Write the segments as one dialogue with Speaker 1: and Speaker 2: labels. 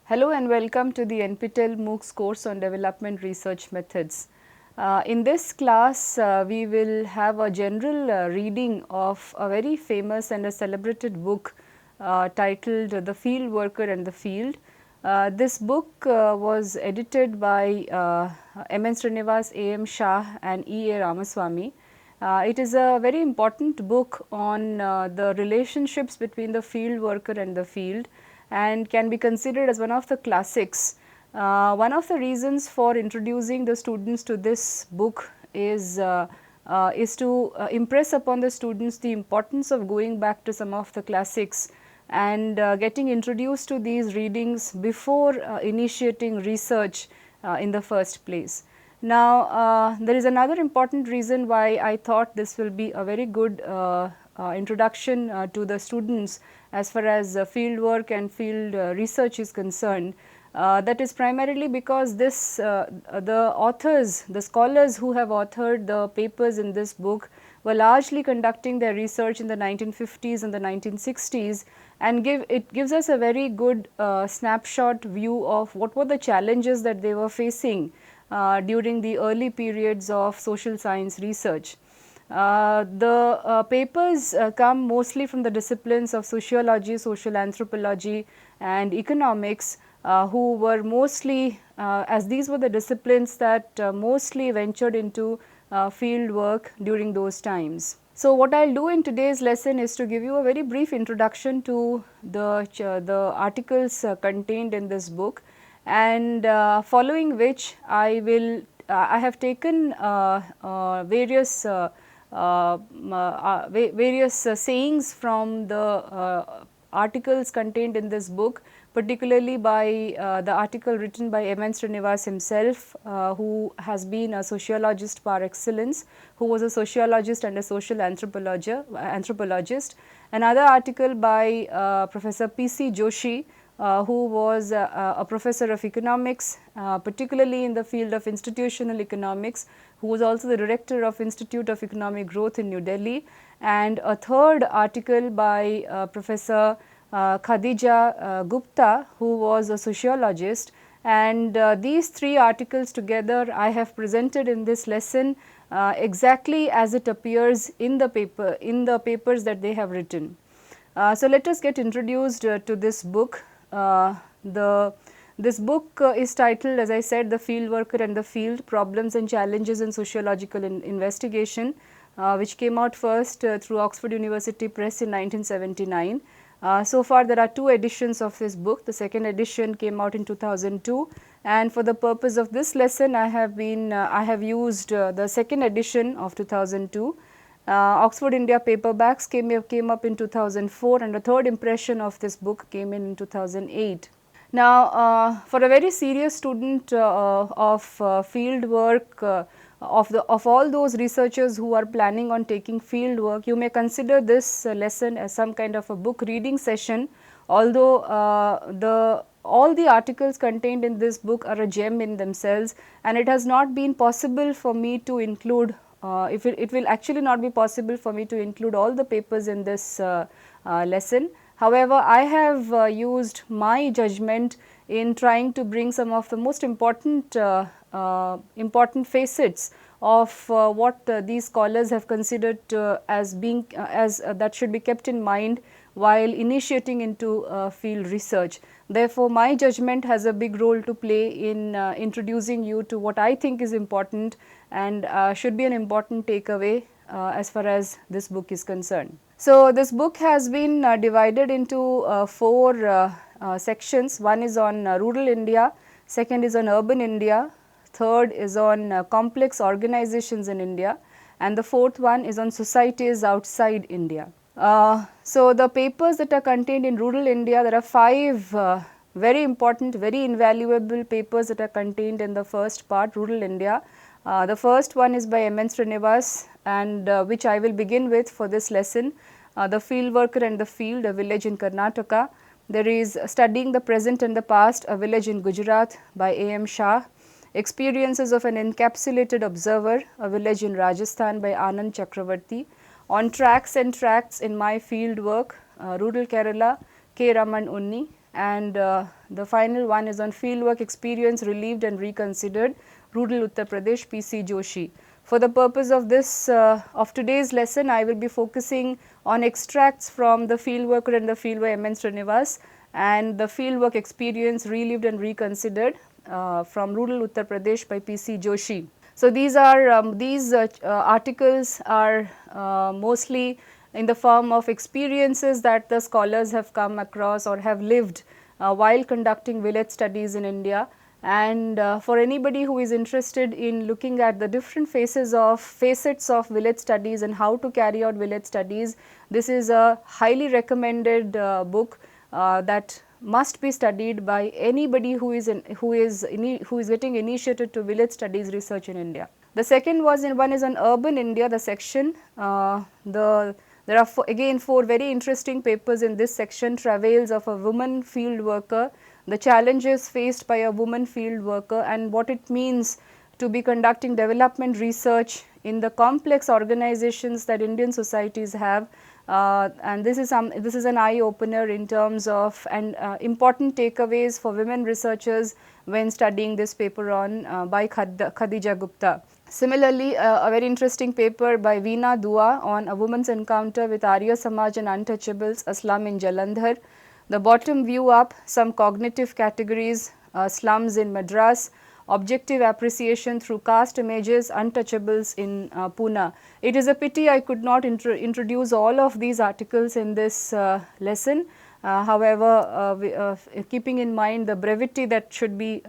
Speaker 1: Hello and welcome to the NPTEL MOOCs course on development research methods. In this class, we will have a general reading of a very famous and a celebrated book titled The Field Worker and the Field. This book was edited by M.N. Srinivas, A.M. Shah and E.A. Ramaswamy. It is a very important book on the relationships between the field worker and the field, and can be considered as one of the classics. One of the reasons for introducing the students to this book is to impress upon the students the importance of going back to some of the classics and getting introduced to these readings before initiating research in the first place. Now, there is another important reason why I thought this will be a very good introduction to the students as far as field work and field research is concerned. That is primarily because the authors, the scholars who have authored the papers in this book were largely conducting their research in the 1950s and the 1960s, and it gives us a very good snapshot view of what were the challenges that they were facing during the early periods of social science research. The papers come mostly from the disciplines of sociology, social anthropology and economics, who were mostly, as these were the disciplines that mostly ventured into field work during those times. So, what I will do in today's lesson is to give you a very brief introduction to the articles contained in this book, and following which I have taken various sayings from the articles contained in this book, particularly by the article written by M.N. Srinivas himself, who has been a sociologist par excellence, who was a sociologist and a social anthropologist. Another article by Professor P.C. Joshi, who was a professor of economics, particularly in the field of institutional economics, who was also the director of Institute of Economic Growth in New Delhi, and a third article by Professor Khadija Gupta, who was a sociologist. And these three articles together I have presented in this lesson exactly as it appears in the papers that they have written. So, let us get introduced to this book. This book is titled, as I said, The Field Worker and the Field, Problems and Challenges in Sociological Investigation, which came out first through Oxford University Press in 1979. So far there are two editions of this book. The second edition came out in 2002, and for the purpose of this lesson I have used the second edition of 2002. Oxford India paperbacks came up in 2004, and the third impression of this book came in 2008. Now, for a very serious student of field work, of all those researchers who are planning on taking field work, you may consider this lesson as some kind of a book reading session, although all the articles contained in this book are a gem in themselves, and it has not been possible for me to include it will actually not be possible for me to include all the papers in this lesson. However, I have used my judgment in trying to bring some of the most important facets of what these scholars have considered as being that should be kept in mind while initiating into field research. Therefore, my judgment has a big role to play in introducing you to what I think is important and should be an important takeaway as far as this book is concerned. So, this book has been divided into four sections. One is on rural India, second is on urban India, third is on complex organizations in India, and the fourth one is on societies outside India. So, the papers that are contained in rural India, there are five very important, very invaluable papers that are contained in the first part, rural India. The first one is by M.N. Srinivas, and which I will begin with for this lesson. The Field Worker and the Field, a village in Karnataka. There is Studying the Present and the Past, a village in Gujarat by A.M. Shah. Experiences of an Encapsulated Observer, a village in Rajasthan by Anand Chakravarti. On Tracks and Tracts in My Field Work, rural Kerala, K. Raman Unni. and the final one is on fieldwork experience relieved and reconsidered, rural Uttar Pradesh, P.C. Joshi. For the purpose of this of today's lesson, I will be focusing on extracts from the fieldworker and the fieldworker M.N. Srinivas and the fieldwork experience relived and reconsidered from rural Uttar Pradesh by P.C. Joshi. So, these are articles are mostly in the form of experiences that the scholars have come across or have lived while conducting village studies in India. And for anybody who is interested in looking at the different facets of village studies and how to carry out village studies, this is a highly recommended book that must be studied by anybody who is getting initiated to village studies research in India. The second one is on urban India, the section. There are again four very interesting papers in this section: travails of a woman field worker, the challenges faced by a woman field worker, and what it means to be conducting development research in the complex organizations that Indian societies have. And this is an eye opener in terms of important takeaways for women researchers when studying this paper on by Khadija Gupta. Similarly, a very interesting paper by Veena Dua on a woman's encounter with Arya Samaj and untouchables, a slum in Jalandhar. The bottom view up, some cognitive categories, slums in Madras, objective appreciation through caste images, untouchables in Pune. It is a pity I could not introduce all of these articles in this lesson. However, keeping in mind the brevity that should be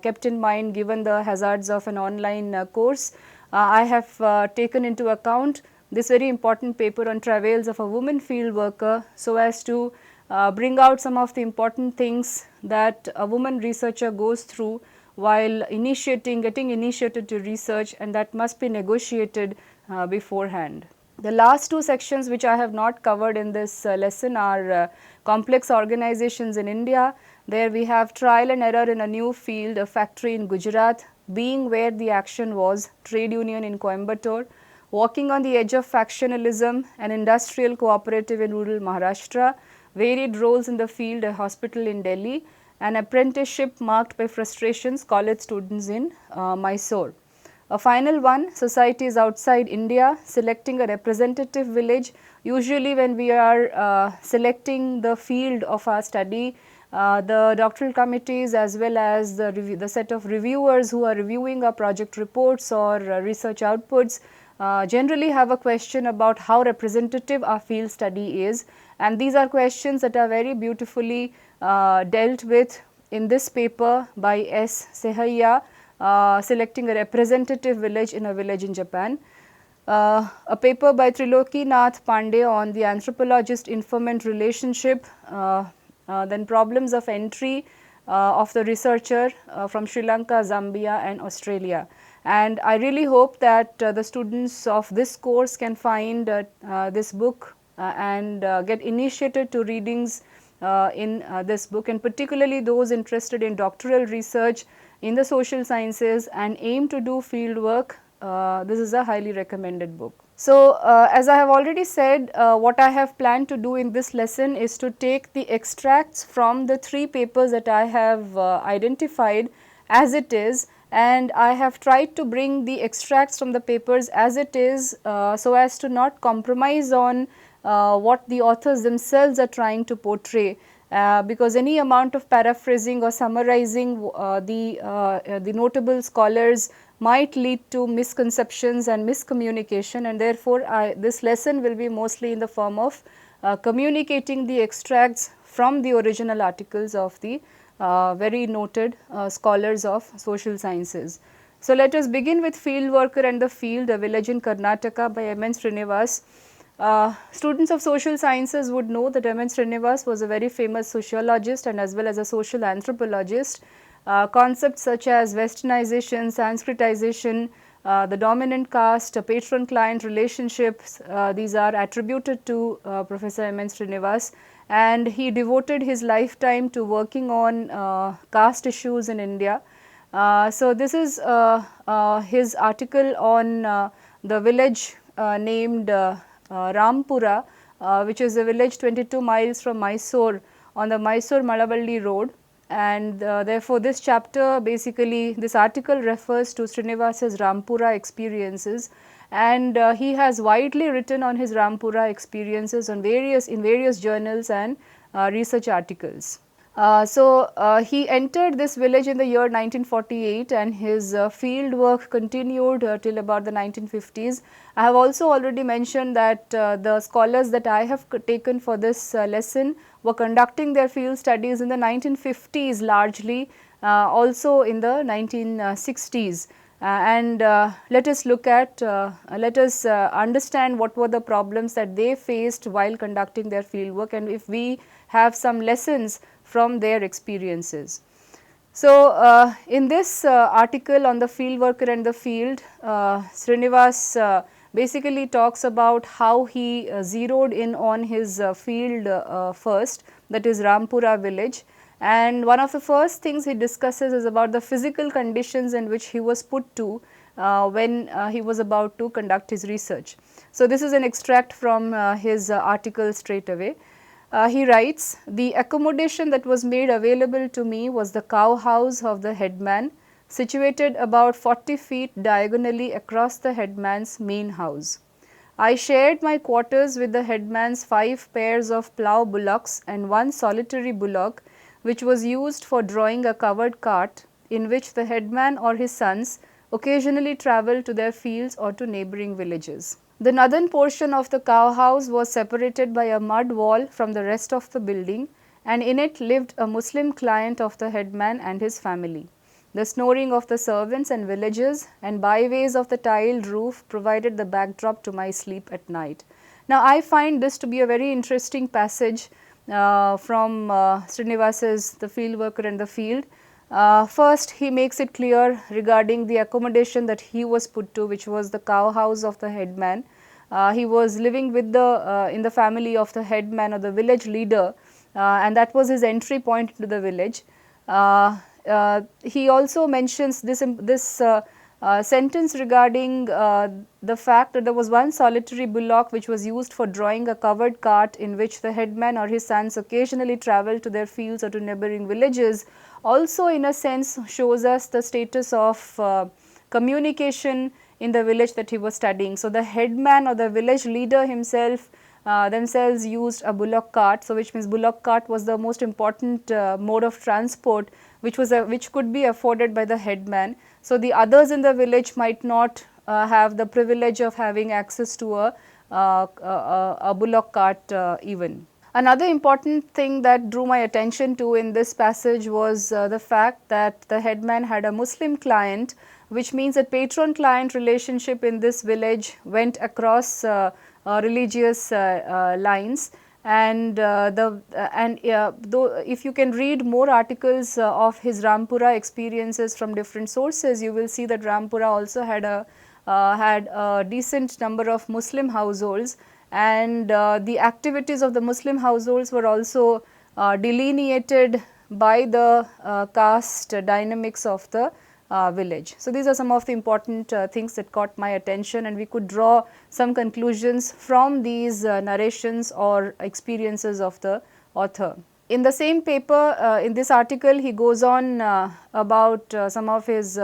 Speaker 1: kept in mind given the hazards of an online course, I have taken into account this very important paper on travails of a woman field worker, so as to bring out some of the important things that a woman researcher goes through while getting initiated to research, and that must be negotiated beforehand. The last two sections which I have not covered in this lesson are complex organizations in India. There we have trial and error in a new field, a factory in Gujarat, being where the action was, trade union in Coimbatore, walking on the edge of factionalism, an industrial cooperative in rural Maharashtra, varied roles in the field, a hospital in Delhi, an apprenticeship marked by frustrations, college students in Mysore. A final one, societies outside India, selecting a representative village. Usually when we are selecting the field of our study, the doctoral committees as well as the set of reviewers who are reviewing our project reports or research outputs generally have a question about how representative our field study is, and these are questions that are very beautifully dealt with in this paper by S. Sehaya, selecting a representative village in a village in Japan. A paper by Triloki Nath Pandey on the anthropologist informant relationship, then problems of entry of the researcher from Sri Lanka, Zambia and Australia. And I really hope that the students of this course can find this book and get initiated to readings in this book, and particularly those interested in doctoral research in the social sciences and aim to do field work. This is a highly recommended book. So, as I have already said, what I have planned to do in this lesson is to take the extracts from the three papers that I have identified as it is, and I have tried to bring the extracts from the papers as it is, so as to not compromise on what the authors themselves are trying to portray, because any amount of paraphrasing or summarizing the notable scholars might lead to misconceptions and miscommunication, and therefore, this lesson will be mostly in the form of communicating the extracts from the original articles of the very noted scholars of social sciences. So, let us begin with Field Worker and the Field, a Village in Karnataka by M.N. Srinivas. Students of social sciences would know that M.N. Srinivas was a very famous sociologist and as well as a social anthropologist. Concepts such as westernization, Sanskritization, the dominant caste, patron-client relationships, these are attributed to Professor M.N. Srinivas, and he devoted his lifetime to working on caste issues in India. So, this is his article on the village named Rampura, which is a village 22 miles from Mysore on the Mysore Malavalli road, and therefore this chapter, basically this article refers to Srinivasa's Rampura experiences, and he has widely written on his Rampura experiences on various journals and research articles. He entered this village in the year 1948, and his field work continued till about the 1950s. I have also already mentioned that the scholars that I have taken for this lesson were conducting their field studies in the 1950s largely, also in the 1960s. Let us look at, let us understand what were the problems that they faced while conducting their field work, and if we have some lessons from their experiences. So, in this article on the field worker and the field, Srinivas basically talks about how he zeroed in on his field first, that is Rampura village, and one of the first things he discusses is about the physical conditions in which he was put to when he was about to conduct his research. So, this is an extract from his article straight away. He writes, "The accommodation that was made available to me was the cow house of the headman, situated about 40 feet diagonally across the headman's main house. I shared my quarters with the headman's 5 pairs of plough bullocks and one solitary bullock, which was used for drawing a covered cart, in which the headman or his sons occasionally travelled to their fields or to neighbouring villages. The northern portion of the cow house was separated by a mud wall from the rest of the building, and in it lived a Muslim client of the headman and his family. The snoring of the servants and villagers and byways of the tiled roof provided the backdrop to my sleep at night." Now, I find this to be a very interesting passage from Srinivasa's The Field Worker and the Field. First, he makes it clear regarding the accommodation that he was put to, which was the cow house of the headman. He was living with the in the family of the headman or the village leader, and that was his entry point into the village. He also mentions this sentence regarding the fact that there was one solitary bullock which was used for drawing a covered cart, in which the headman or his sons occasionally travelled to their fields or to neighbouring villages, also in a sense shows us the status of communication in the village that he was studying. So, the headman or the village leader himself themselves used a bullock cart. So, which means bullock cart was the most important mode of transport which could be afforded by the headman. So, the others in the village might not have the privilege of having access to a bullock cart even. Another important thing that drew my attention to in this passage was the fact that the headman had a Muslim client, which means that patron-client relationship in this village went across religious lines. And though if you can read more articles of his Rampura experiences from different sources, you will see that Rampura also had a decent number of Muslim households, and the activities of the Muslim households were also delineated by the caste dynamics of the village. So, these are some of the important things that caught my attention, and we could draw some conclusions from these narrations or experiences of the author. In the same paper, in this article, he goes on about some of his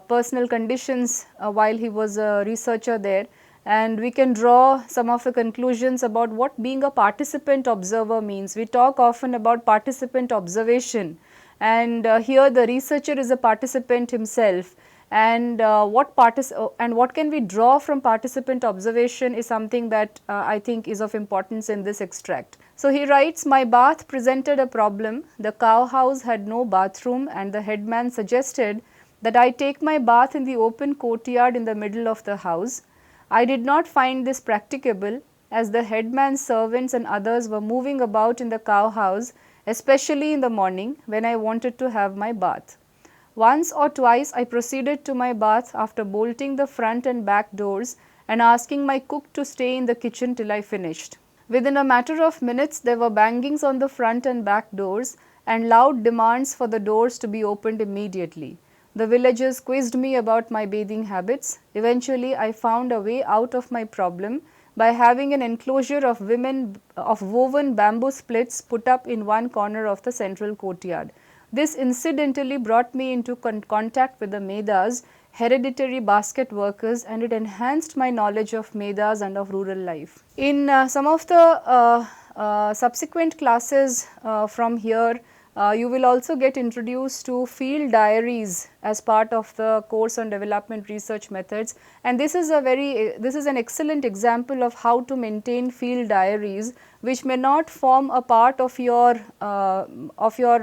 Speaker 1: personal conditions while he was a researcher there, and we can draw some of the conclusions about what being a participant observer means. We talk often about participant observation, and here the researcher is a participant himself, and what can we draw from participant observation is something that I think is of importance in this extract. So, he writes, "My bath presented a problem. The cow house had no bathroom, and the headman suggested that I take my bath in the open courtyard in the middle of the house. I did not find this practicable, as the headman's servants and others were moving about in the cow house, especially in the morning when I wanted to have my bath. Once or twice I proceeded to my bath after bolting the front and back doors and asking my cook to stay in the kitchen till I finished. Within a matter of minutes there were bangings on the front and back doors and loud demands for the doors to be opened immediately. The villagers quizzed me about my bathing habits. Eventually I found a way out of my problem by having an enclosure of woven bamboo splits put up in one corner of the central courtyard. This incidentally brought me into contact with the Medas, hereditary basket workers, and it enhanced my knowledge of Medas and of rural life. In some of the subsequent classes from here, you will also get introduced to field diaries as part of the course on development research methods, and this is an excellent example of how to maintain field diaries, which may not form a part of your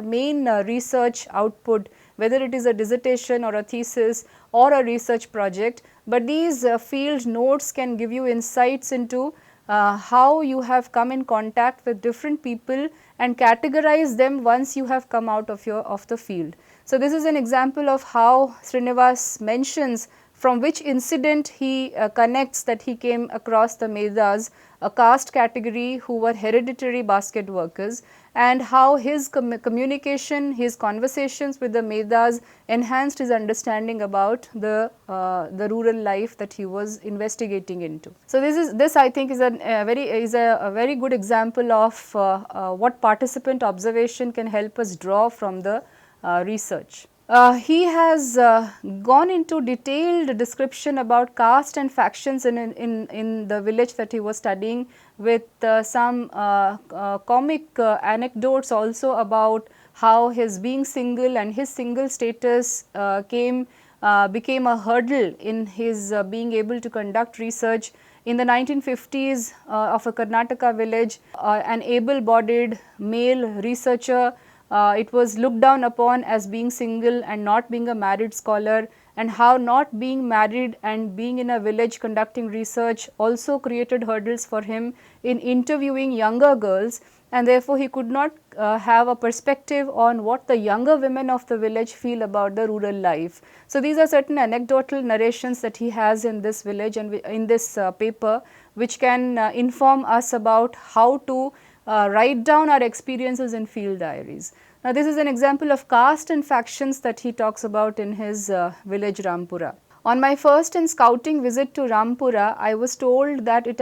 Speaker 1: main research output, whether it is a dissertation or a thesis or a research project, but these field notes can give you insights into how you have come in contact with different people and categorize them once you have come out of the field. So, this is an example of how Srinivas mentions from which incident he connects that he came across the Medas, a caste category who were hereditary basket workers, and how his communication, his conversations with the Medas enhanced his understanding about the rural life that he was investigating into. So, this I think is a very good example of what participant observation can help us draw from the research. He has gone into detailed description about caste and factions in the village that he was studying, with some comic anecdotes also about how his being single and his single status became a hurdle in his being able to conduct research. In the 1950s of a Karnataka village, an able-bodied male researcher, it was looked down upon as being single and not being a married scholar, and how not being married and being in a village conducting research also created hurdles for him in interviewing younger girls, and therefore he could not have a perspective on what the younger women of the village feel about the rural life. So, these are certain anecdotal narrations that he has in this village and in this paper, which can inform us about how to write down our experiences in field diaries. Now, this is an example of caste and factions that he talks about in his village Rampura. On my first and scouting visit to Rampura, I was told that it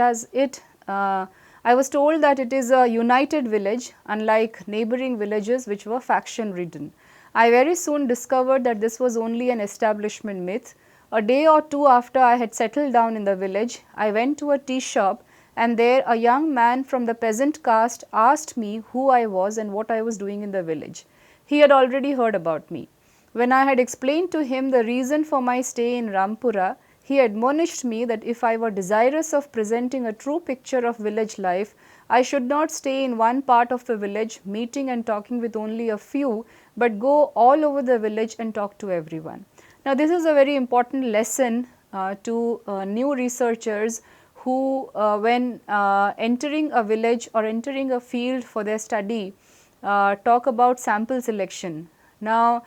Speaker 1: is a united village, unlike neighboring villages which were faction ridden. I very soon discovered that this was only an establishment myth. A day or two after I had settled down in the village, I went to a tea shop, and there a young man from the peasant caste asked me who I was and what I was doing in the village. He had already heard about me. When I had explained to him the reason for my stay in Rampura, he admonished me that if I were desirous of presenting a true picture of village life, I should not stay in one part of the village meeting and talking with only a few, but go all over the village and talk to everyone. Now, this is a very important lesson to new researchers who when entering a village or entering a field for their study talk about sample selection. Now,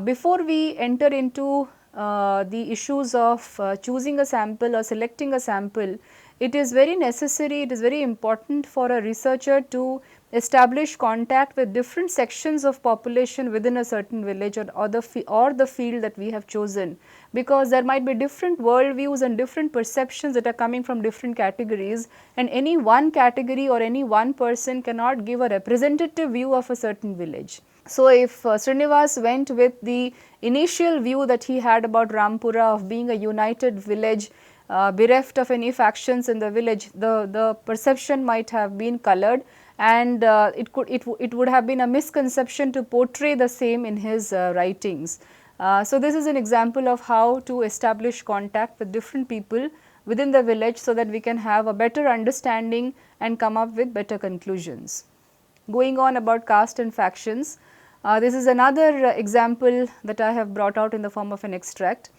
Speaker 1: before we enter into the issues of choosing a sample or selecting a sample, it is very necessary, it is very important for a researcher to establish contact with different sections of population within a certain village or the field that we have chosen, because there might be different worldviews and different perceptions that are coming from different categories, and any one category or any one person cannot give a representative view of a certain village. So, if Srinivas went with the initial view that he had about Rampura of being a united village, bereft of any factions in the village, the perception might have been colored, and it would have been a misconception to portray the same in his writings. So, this is an example of how to establish contact with different people within the village, so that we can have a better understanding and come up with better conclusions. Going on about caste and factions, this is another example that I have brought out in the form of an extract.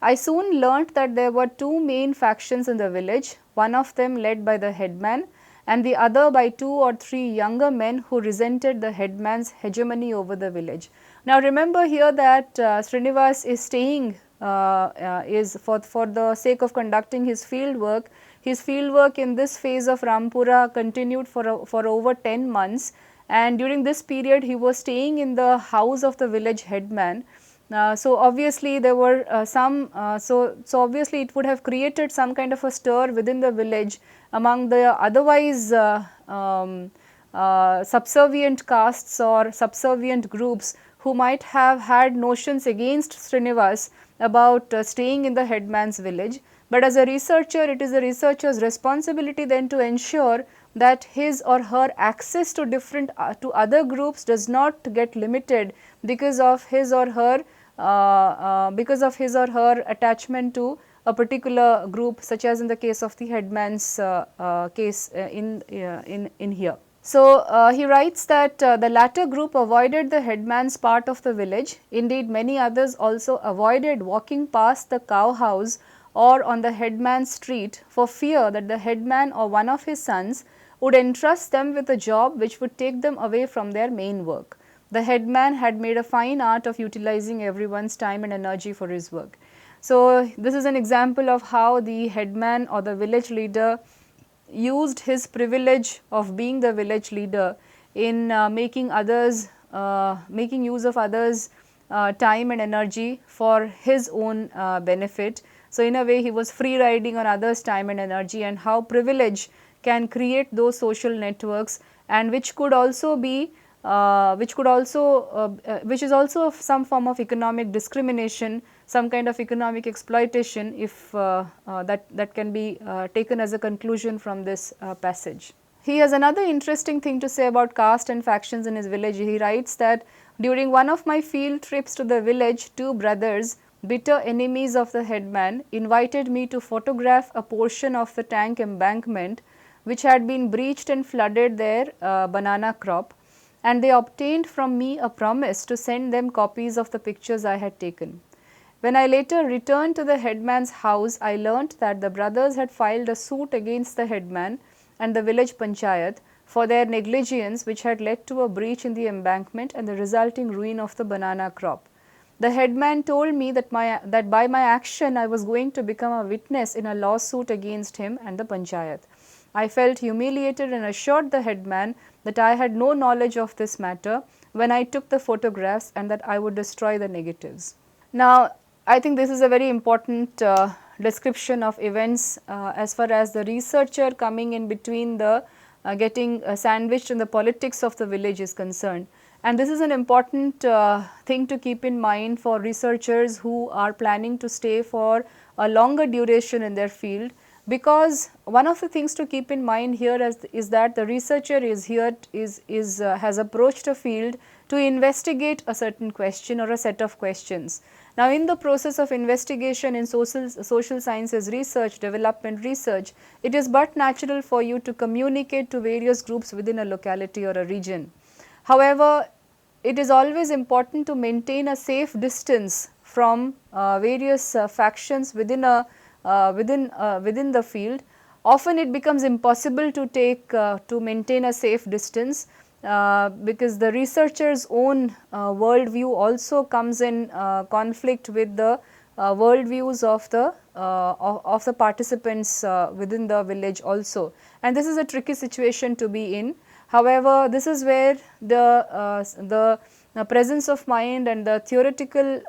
Speaker 1: I soon learnt that there were two main factions in the village, one of them led by the headman and the other by 2 or 3 younger men who resented the headman's hegemony over the village. Now, remember here that Srinivas is staying is for the sake of conducting his field work. His field work in this phase of Rampura continued for over 10 months, and during this period he was staying in the house of the village headman. So obviously there were so obviously it would have created some kind of a stir within the village among the otherwise subservient castes or subservient groups who might have had notions against Srinivas about staying in the headman's village. But as a researcher, it is the researcher's responsibility then to ensure that his or her access to different to other groups does not get limited because of his or her attachment to a particular group, such as in the case of the headman's case in here. So, he writes that the latter group avoided the headman's part of the village. Indeed, many others also avoided walking past the cow house or on the headman's street for fear that the headman or one of his sons would entrust them with a job which would take them away from their main work. The headman had made a fine art of utilizing everyone's time and energy for his work. So, this is an example of how the headman or the village leader used his privilege of being the village leader in making use of others time and energy for his own benefit. So, in a way he was free riding on others time and energy, and how privilege can create those social networks, and which could also be which is also some form of economic discrimination, some kind of economic exploitation, if that can be taken as a conclusion from this passage. He has another interesting thing to say about caste and factions in his village. He writes that during one of my field trips to the village, two brothers, bitter enemies of the headman, invited me to photograph a portion of the tank embankment which had been breached and flooded their banana crop, and they obtained from me a promise to send them copies of the pictures I had taken. When I later returned to the headman's house, I learnt that the brothers had filed a suit against the headman and the village panchayat for their negligence, which had led to a breach in the embankment and the resulting ruin of the banana crop. The headman told me that by my action I was going to become a witness in a lawsuit against him and the panchayat. I felt humiliated and assured the headman that I had no knowledge of this matter when I took the photographs, and that I would destroy the negatives. Now, I think this is a very important description of events as far as the researcher coming in between the getting sandwiched in the politics of the village is concerned. And this is an important thing to keep in mind for researchers who are planning to stay for a longer duration in their field, because one of the things to keep in mind here is that the researcher has approached a field to investigate a certain question or a set of questions. Now, in the process of investigation in social sciences research, development research, it is but natural for you to communicate to various groups within a locality or a region. However, it is always important to maintain a safe distance from various factions within the field. Often it becomes impossible to maintain a safe distance because the researcher's own worldview also comes in conflict with the worldviews of the participants within the village also, and this is a tricky situation to be in. However, this is where the presence of mind and the theoretical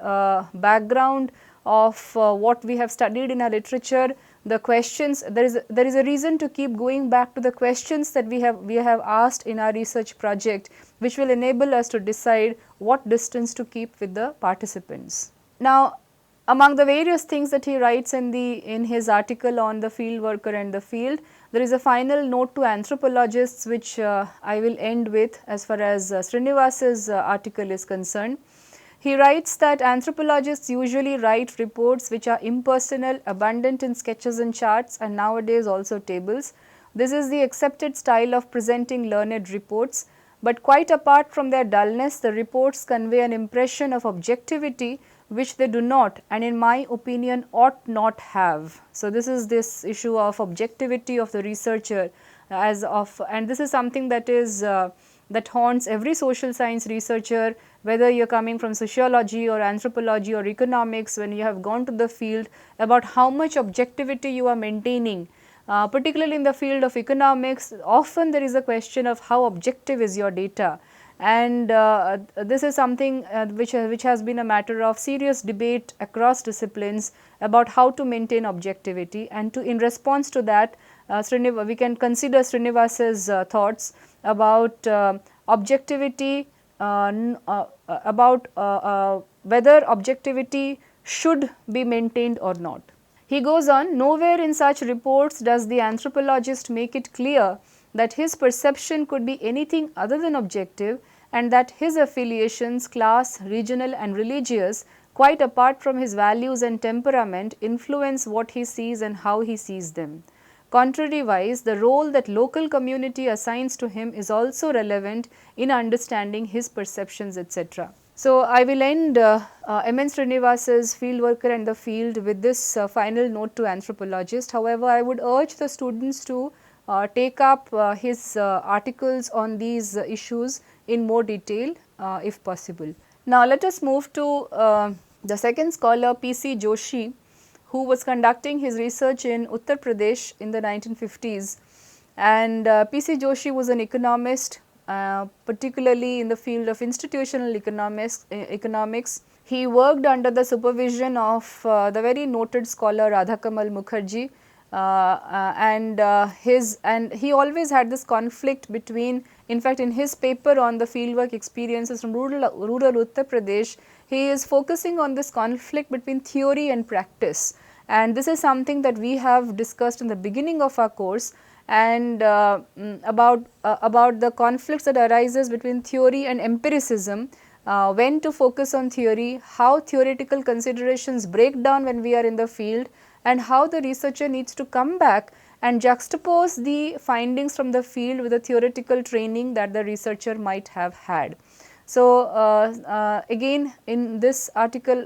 Speaker 1: background of what we have studied in our literature, the questions, there is a reason to keep going back to the questions that we have asked in our research project, which will enable us to decide what distance to keep with the participants. Now, among the various things that he writes in his article on the field worker and the field, there is a final note to anthropologists, which I will end with as far as Srinivas's article is concerned. He writes that anthropologists usually write reports which are impersonal, abundant in sketches and charts, and nowadays also tables. This is the accepted style of presenting learned reports, but quite apart from their dullness, the reports convey an impression of objectivity which they do not, and in my opinion ought not have. So, this is this issue of objectivity of the researcher and this is something that is that haunts every social science researcher, whether you are coming from sociology or anthropology or economics, when you have gone to the field, about how much objectivity you are maintaining. Particularly in the field of economics, often there is a question of how objective is your data. and this is something which has been a matter of serious debate across disciplines about how to maintain objectivity, and to in response to that we can consider Srinivasa's thoughts about objectivity, about whether objectivity should be maintained or not. He goes on, nowhere in such reports does the anthropologist make it clear that his perception could be anything other than objective, and that his affiliations, class, regional and religious, quite apart from his values and temperament, influence what he sees and how he sees them. Contrariwise, the role that local community assigns to him is also relevant in understanding his perceptions, etc. So, I will end M.N. Srinivasa's field worker and the field with this final note to anthropologist. However, I would urge the students to take up his articles on these issues in more detail if possible. Now, let us move to the second scholar, P.C. Joshi, who was conducting his research in Uttar Pradesh in the 1950s, and P.C. Joshi was an economist, particularly in the field of institutional economics. He worked under the supervision of the very noted scholar Radhakamal Mukherjee, and he always had this conflict between, in fact in his paper on the fieldwork experiences from rural Uttar Pradesh, he is focusing on this conflict between theory and practice, and this is something that we have discussed in the beginning of our course, and about the conflicts that arises between theory and empiricism, when to focus on theory, how theoretical considerations break down when we are in the field, and how the researcher needs to come back and juxtapose the findings from the field with the theoretical training that the researcher might have had. So, again in this article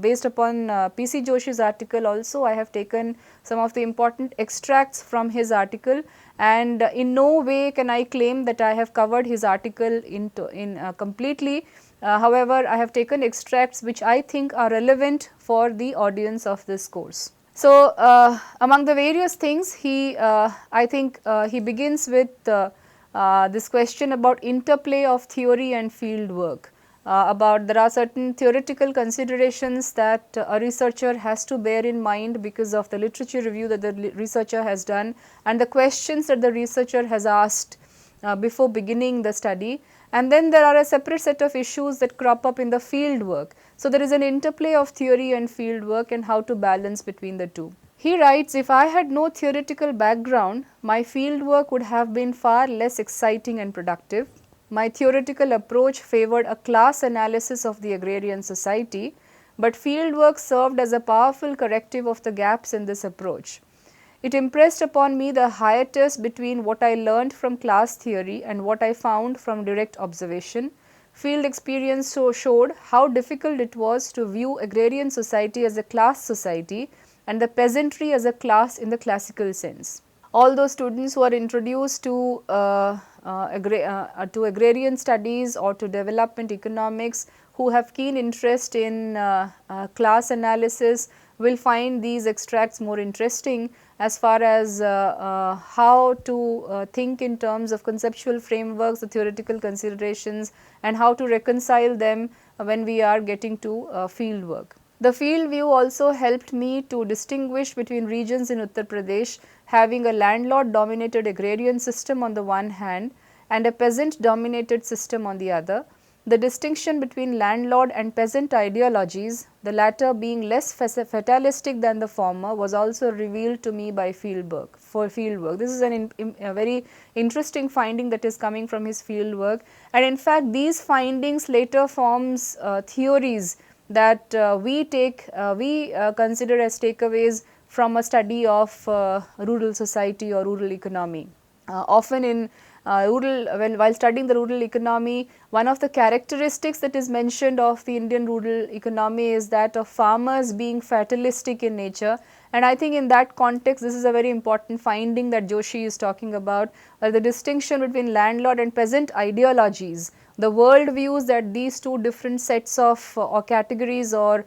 Speaker 1: based upon P.C. Joshi's article also, I have taken some of the important extracts from his article, and in no way can I claim that I have covered his article completely. However, I have taken extracts which I think are relevant for the audience of this course. So, among the various things I think he begins with this question about interplay of theory and field work, about there are certain theoretical considerations that a researcher has to bear in mind because of the literature review that the researcher has done and the questions that the researcher has asked before beginning the study, and then there are a separate set of issues that crop up in the field work. So, there is an interplay of theory and field work and how to balance between the two. He writes, if I had no theoretical background, my field work would have been far less exciting and productive. My theoretical approach favored a class analysis of the agrarian society, but field work served as a powerful corrective of the gaps in this approach. It impressed upon me the hiatus between what I learned from class theory and what I found from direct observation. Field experience showed how difficult it was to view agrarian society as a class society and the peasantry as a class in the classical sense. All those students who are introduced to agrarian studies or to development economics, who have keen interest in class analysis, will find these extracts more interesting as far as how to think in terms of conceptual frameworks, the theoretical considerations, and how to reconcile them when we are getting to field work. The field view also helped me to distinguish between regions in Uttar Pradesh having a landlord dominated agrarian system on the one hand and a peasant dominated system on the other. The distinction between landlord and peasant ideologies, the latter being less fatalistic than the former, was also revealed to me by field work. This is a very interesting finding that is coming from his field work, and in fact these findings later forms theories that we consider as takeaways from a study of rural society or rural economy. Often in while studying the rural economy, one of the characteristics that is mentioned of the Indian rural economy is that of farmers being fatalistic in nature, and I think in that context this is a very important finding that Joshi is talking about, the distinction between landlord and peasant ideologies, the world views that these two different sets of or categories or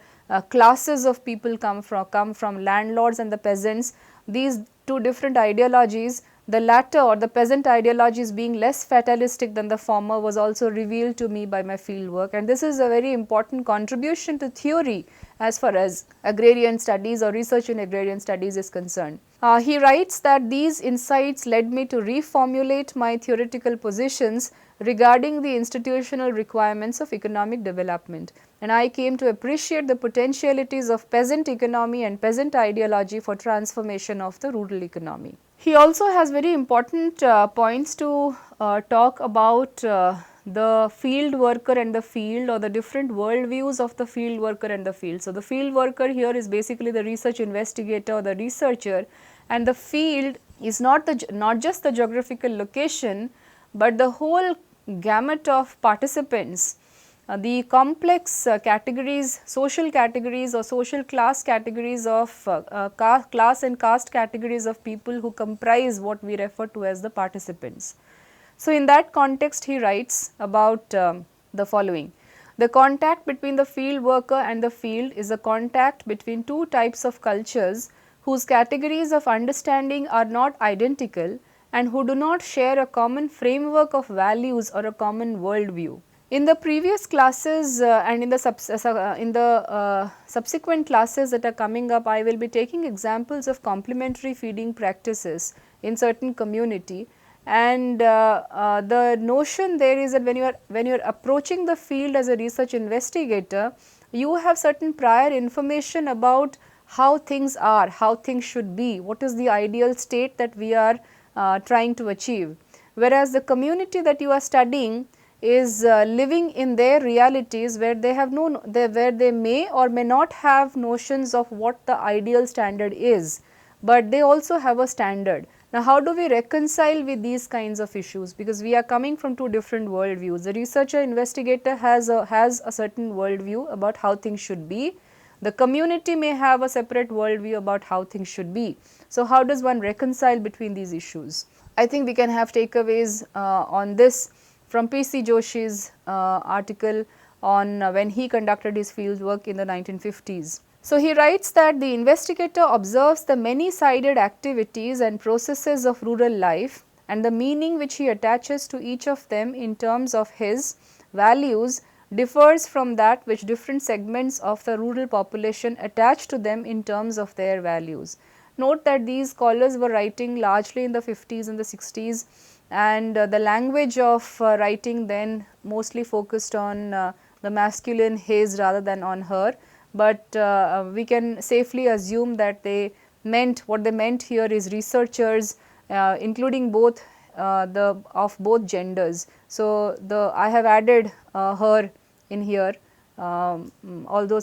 Speaker 1: classes of people come from landlords and the peasants. These two different ideologies, The latter, or the peasant ideology, is being less fatalistic than the former was also revealed to me by my field work, and this is a very important contribution to theory as far as agrarian studies or research in agrarian studies is concerned. He writes that these insights led me to reformulate my theoretical positions regarding the institutional requirements of economic development, and I came to appreciate the potentialities of peasant economy and peasant ideology for transformation of the rural economy. He also has very important points to talk about the field worker and the field, or the different worldviews of the field worker and the field. So, the field worker here is basically the research investigator or the researcher, and the field is not just the geographical location, but the whole gamut of participants, the complex categories, social categories or social class categories of class and caste categories of people who comprise what we refer to as the participants. So, in that context he writes about the following: the contact between the field worker and the field is a contact between two types of cultures whose categories of understanding are not identical and who do not share a common framework of values or a common worldview. In the previous classes and in the subsequent classes that are coming up, I will be taking examples of complementary feeding practices in certain community, and the notion there is that when you are approaching the field as a research investigator, you have certain prior information about how things are, how things should be, what is the ideal state that we are trying to achieve, whereas the community that you are studying is living in their realities where they have where they may or may not have notions of what the ideal standard is, but they also have a standard. Now, how do we reconcile with these kinds of issues, because we are coming from two different worldviews. The researcher investigator has a certain worldview about how things should be, the community may have a separate worldview about how things should be. So, how does one reconcile between these issues? I think we can have takeaways on this from P.C. Joshi's article on when he conducted his field work in the 1950s. So, he writes that the investigator observes the many-sided activities and processes of rural life and the meaning which he attaches to each of them in terms of his values differs from that which different segments of the rural population attach to them in terms of their values. Note that these scholars were writing largely in the 50s and the 60s, and the language of writing then mostly focused on the masculine his rather than on her, but we can safely assume that they meant, what they meant here is researchers including both of both genders. So, I have added her in here, although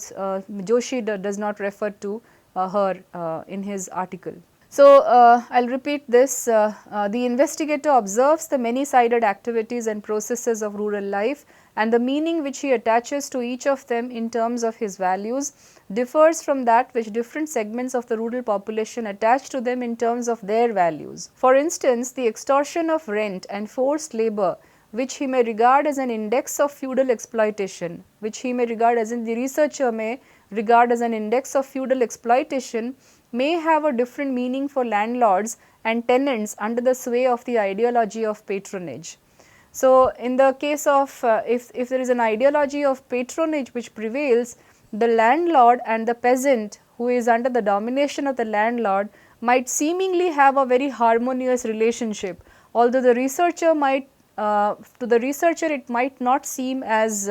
Speaker 1: Joshi does not refer to her in his article. So, I will repeat this. The investigator observes the many-sided activities and processes of rural life, and the meaning which he attaches to each of them in terms of his values differs from that which different segments of the rural population attach to them in terms of their values. For instance, the extortion of rent and forced labor, which he may regard as an index of feudal exploitation, which he may regard as in the researcher may regard as an index of feudal exploitation, may have a different meaning for landlords and tenants under the sway of the ideology of patronage. So, in the case of if there is an ideology of patronage which prevails, the landlord and the peasant who is under the domination of the landlord might seemingly have a very harmonious relationship, although the researcher might to the researcher it might not seem as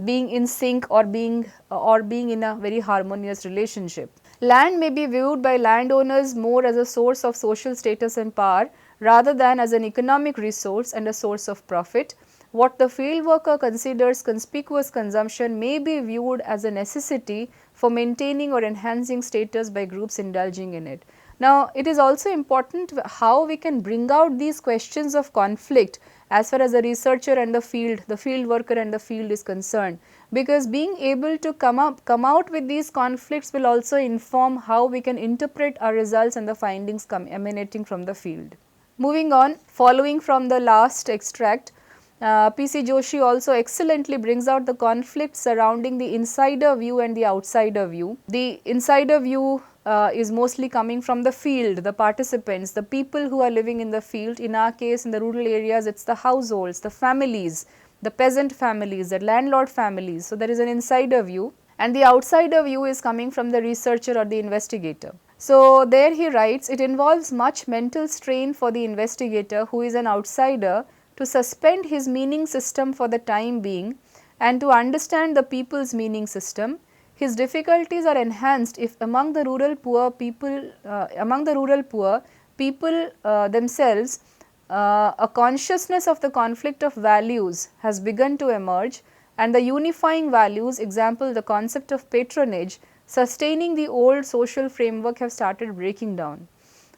Speaker 1: being in sync or being in a very harmonious relationship. Land may be viewed by landowners more as a source of social status and power rather than as an economic resource and a source of profit. What the field worker considers conspicuous consumption may be viewed as a necessity for maintaining or enhancing status by groups indulging in it. Now, it is also important how we can bring out these questions of conflict as far as the researcher and the field worker and the field is concerned, because being able to come out with these conflicts will also inform how we can interpret our results and the findings emanating from the field. Moving on, following from the last extract, P.C. Joshi also excellently brings out the conflict surrounding the insider view and the outsider view. The insider view is mostly coming from the field, the participants, the people who are living in the field. In our case, in the rural areas, it is the households, the families, the peasant families, the landlord families. So, there is an insider view, and the outsider view is coming from the researcher or the investigator. So, there he writes, it involves much mental strain for the investigator, who is an outsider, to suspend his meaning system for the time being and to understand the people's meaning system. His difficulties are enhanced if among the rural poor people, themselves, a consciousness of the conflict of values has begun to emerge, and the unifying values, example the concept of patronage, sustaining the old social framework, have started breaking down.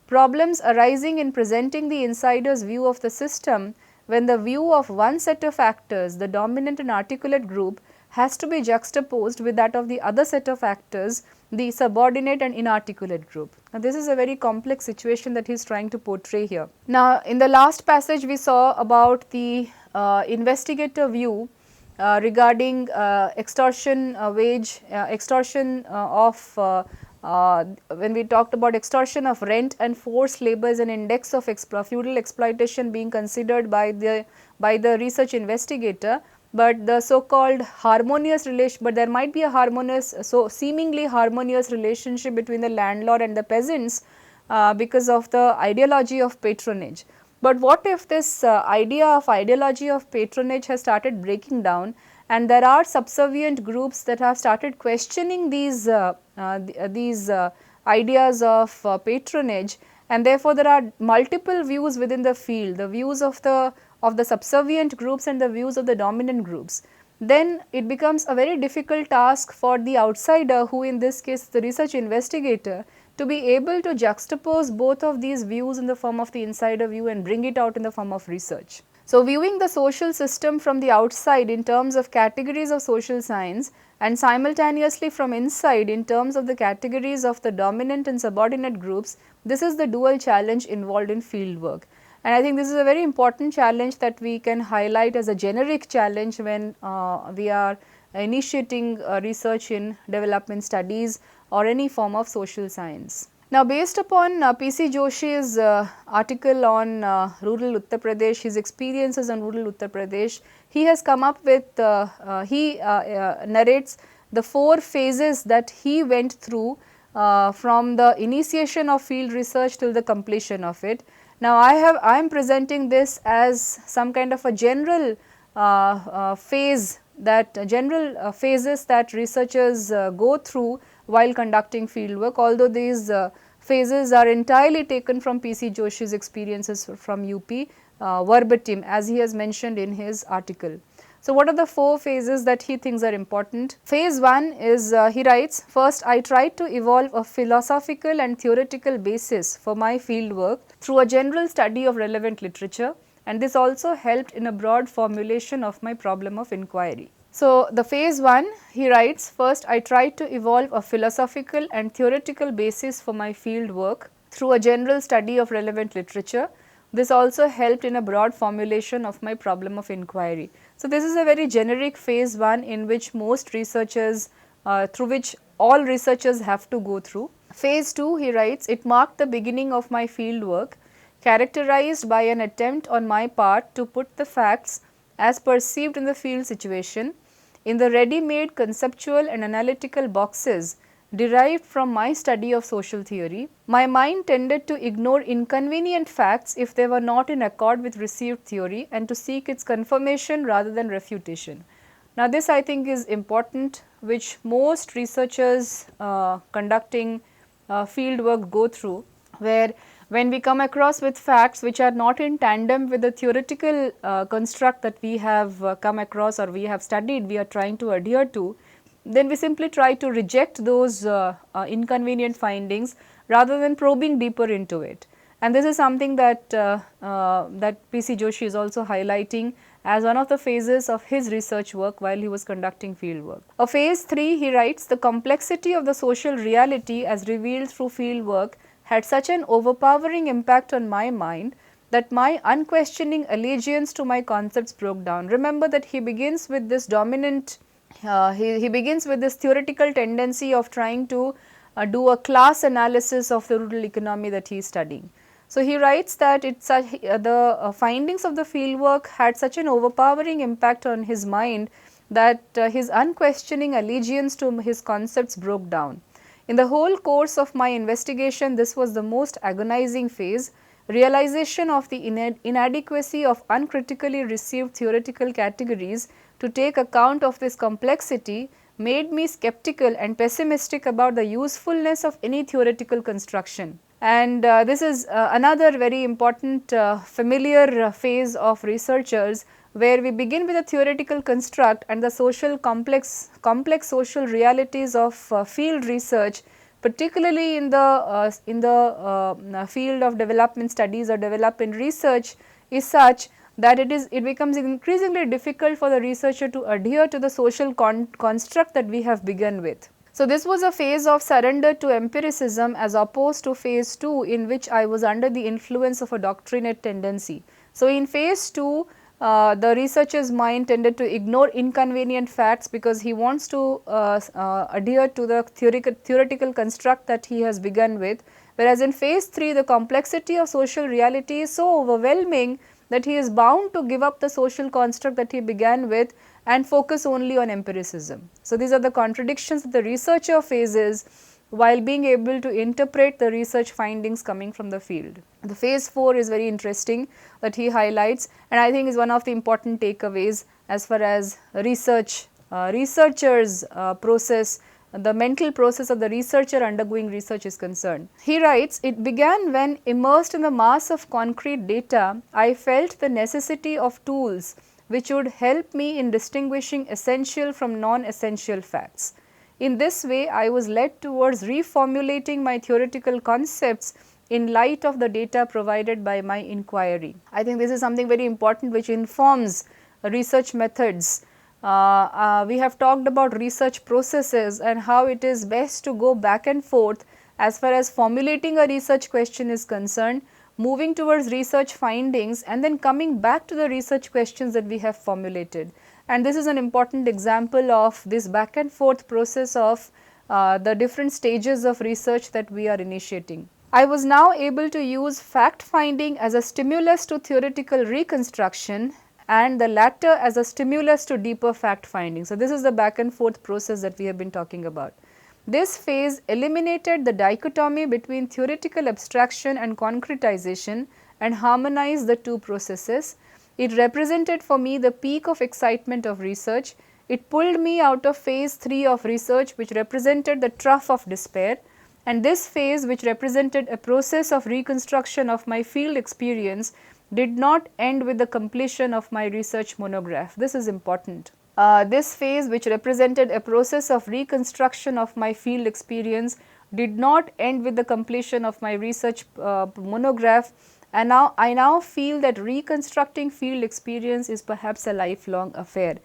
Speaker 1: Problems arising in presenting the insider's view of the system when the view of one set of actors, the dominant and articulate group, has to be juxtaposed with that of the other set of actors, the subordinate and inarticulate group. Now, this is a very complex situation that he is trying to portray here. Now, in the last passage we saw about the investigator view regarding extortion when we talked about extortion of rent and forced labor as an index of feudal exploitation being considered by the research investigator, but the so called harmonious relation, but there might be a harmonious, so seemingly harmonious relationship between the landlord and the peasants because of the ideology of patronage. But what if this ideology of patronage has started breaking down, and there are subservient groups that have started questioning these ideas of patronage, and therefore there are multiple views within the field, the views of the subservient groups and the views of the dominant groups. Then it becomes a very difficult task for the outsider, who in this case the research investigator, to be able to juxtapose both of these views in the form of the insider view and bring it out in the form of research. So, viewing the social system from the outside in terms of categories of social science and simultaneously from inside in terms of the categories of the dominant and subordinate groups, this is the dual challenge involved in field work. And I think this is a very important challenge that we can highlight as a generic challenge when we are initiating research in development studies or any form of social science. Now, based upon P.C. Joshi's article on rural Uttar Pradesh, his experiences on rural Uttar Pradesh, he has come up with, he narrates the 4 phases that he went through from the initiation of field research till the completion of it. Now, I am presenting this as some kind of a general phases that researchers go through while conducting field work, although these phases are entirely taken from P.C. Joshi's experiences from UP verbatim, as he has mentioned in his article. So, what are the 4 phases that he thinks are important? Phase 1 is, he writes, first I tried to evolve a philosophical and theoretical basis for my field work through a general study of relevant literature, and this also helped in a broad formulation of my problem of inquiry. So, the phase 1, he writes, first I tried to evolve a philosophical and theoretical basis for my field work through a general study of relevant literature. This also helped in a broad formulation of my problem of inquiry. So, this is a very generic phase 1 in which most researchers, through which all researchers have to go through. Phase 2, he writes, it marked the beginning of my field work, characterized by an attempt on my part to put the facts as perceived in the field situation in the ready-made conceptual and analytical boxes derived from my study of social theory. My mind tended to ignore inconvenient facts if they were not in accord with received theory and to seek its confirmation rather than refutation. Now, this I think is important, which most researchers conducting field work go through, where when we come across with facts which are not in tandem with the theoretical construct that we have come across or we have studied, we are trying to adhere to, then we simply try to reject those inconvenient findings rather than probing deeper into it. And this is something that P.C. Joshi is also highlighting as one of the phases of his research work while he was conducting field work. A phase 3, he writes, the complexity of the social reality as revealed through field work had such an overpowering impact on my mind that my unquestioning allegiance to my concepts broke down. Remember that he begins with this dominant, he begins with this theoretical tendency of trying to do a class analysis of the rural economy that he is studying. So, he writes that the findings of the fieldwork had such an overpowering impact on his mind that his unquestioning allegiance to his concepts broke down. In the whole course of my investigation, this was the most agonizing phase. Realization of the inadequacy of uncritically received theoretical categories to take account of this complexity made me skeptical and pessimistic about the usefulness of any theoretical construction. And this is another very important familiar phase of researchers, where we begin with a theoretical construct and the social complex social realities of field research, particularly in the field of development studies or development research, is such that it becomes increasingly difficult for the researcher to adhere to the social construct that we have begun with. So, this was a phase of surrender to empiricism as opposed to phase 2, in which I was under the influence of a doctrinate tendency. So, in phase 2, the researcher's mind tended to ignore inconvenient facts because he wants to adhere to the theoretical construct that he has begun with, whereas in phase 3 the complexity of social reality is so overwhelming that he is bound to give up the social construct that he began with and focus only on empiricism. So, these are the contradictions that the researcher faces while being able to interpret the research findings coming from the field. The phase 4 is very interesting that he highlights, and I think is one of the important takeaways as far as researchers process, the mental process of the researcher undergoing research is concerned. He writes, "It began when, immersed in the mass of concrete data, I felt the necessity of tools which would help me in distinguishing essential from non-essential facts. In this way, I was led towards reformulating my theoretical concepts in light of the data provided by my inquiry." I think this is something very important which informs research methods. We have talked about research processes and how it is best to go back and forth as far as formulating a research question is concerned, moving towards research findings and then coming back to the research questions that we have formulated. And this is an important example of this back and forth process of the different stages of research that we are initiating. I was now able to use fact finding as a stimulus to theoretical reconstruction and the latter as a stimulus to deeper fact finding. So, this is the back and forth process that we have been talking about. This phase eliminated the dichotomy between theoretical abstraction and concretization and harmonized the two processes. It represented for me the peak of excitement of research. It pulled me out of phase 3 of research, which represented the trough of despair, and this phase, which represented a process of reconstruction of my field experience, did not end with the completion of my research monograph. This is important. This phase, which represented a process of reconstruction of my field experience, did not end with the completion of my research monograph, and I now feel that reconstructing field experience is perhaps a lifelong affair.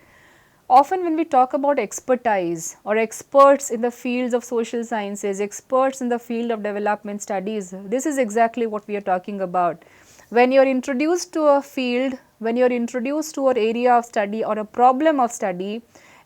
Speaker 1: Often when we talk about expertise or experts in the fields of social sciences, experts in the field of development studies, this is exactly what we are talking about. When you are introduced to a field, when you are introduced to an area of study or a problem of study,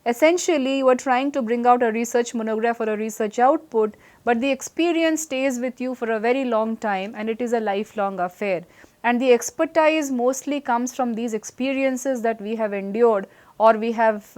Speaker 1: essentially you are trying to bring out a research monograph or a research output, but the experience stays with you for a very long time and it is a lifelong affair. And the expertise mostly comes from these experiences that we have endured or we have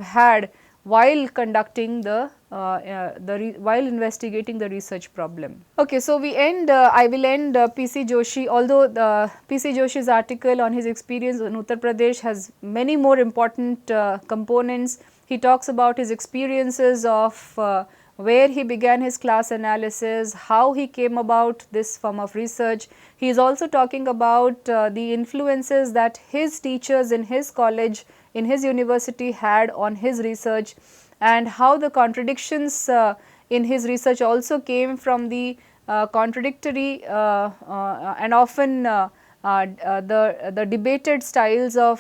Speaker 1: had while conducting while investigating the research problem. Okay, so I will end P.C. Joshi, although P.C. Joshi's article on his experience in Uttar Pradesh has many more important components. He talks about his experiences of where he began his class analysis, how he came about this form of research. He is also talking about the influences that his teachers in his college, in his university had on his research, and how the contradictions in his research also came from the contradictory and often the debated styles of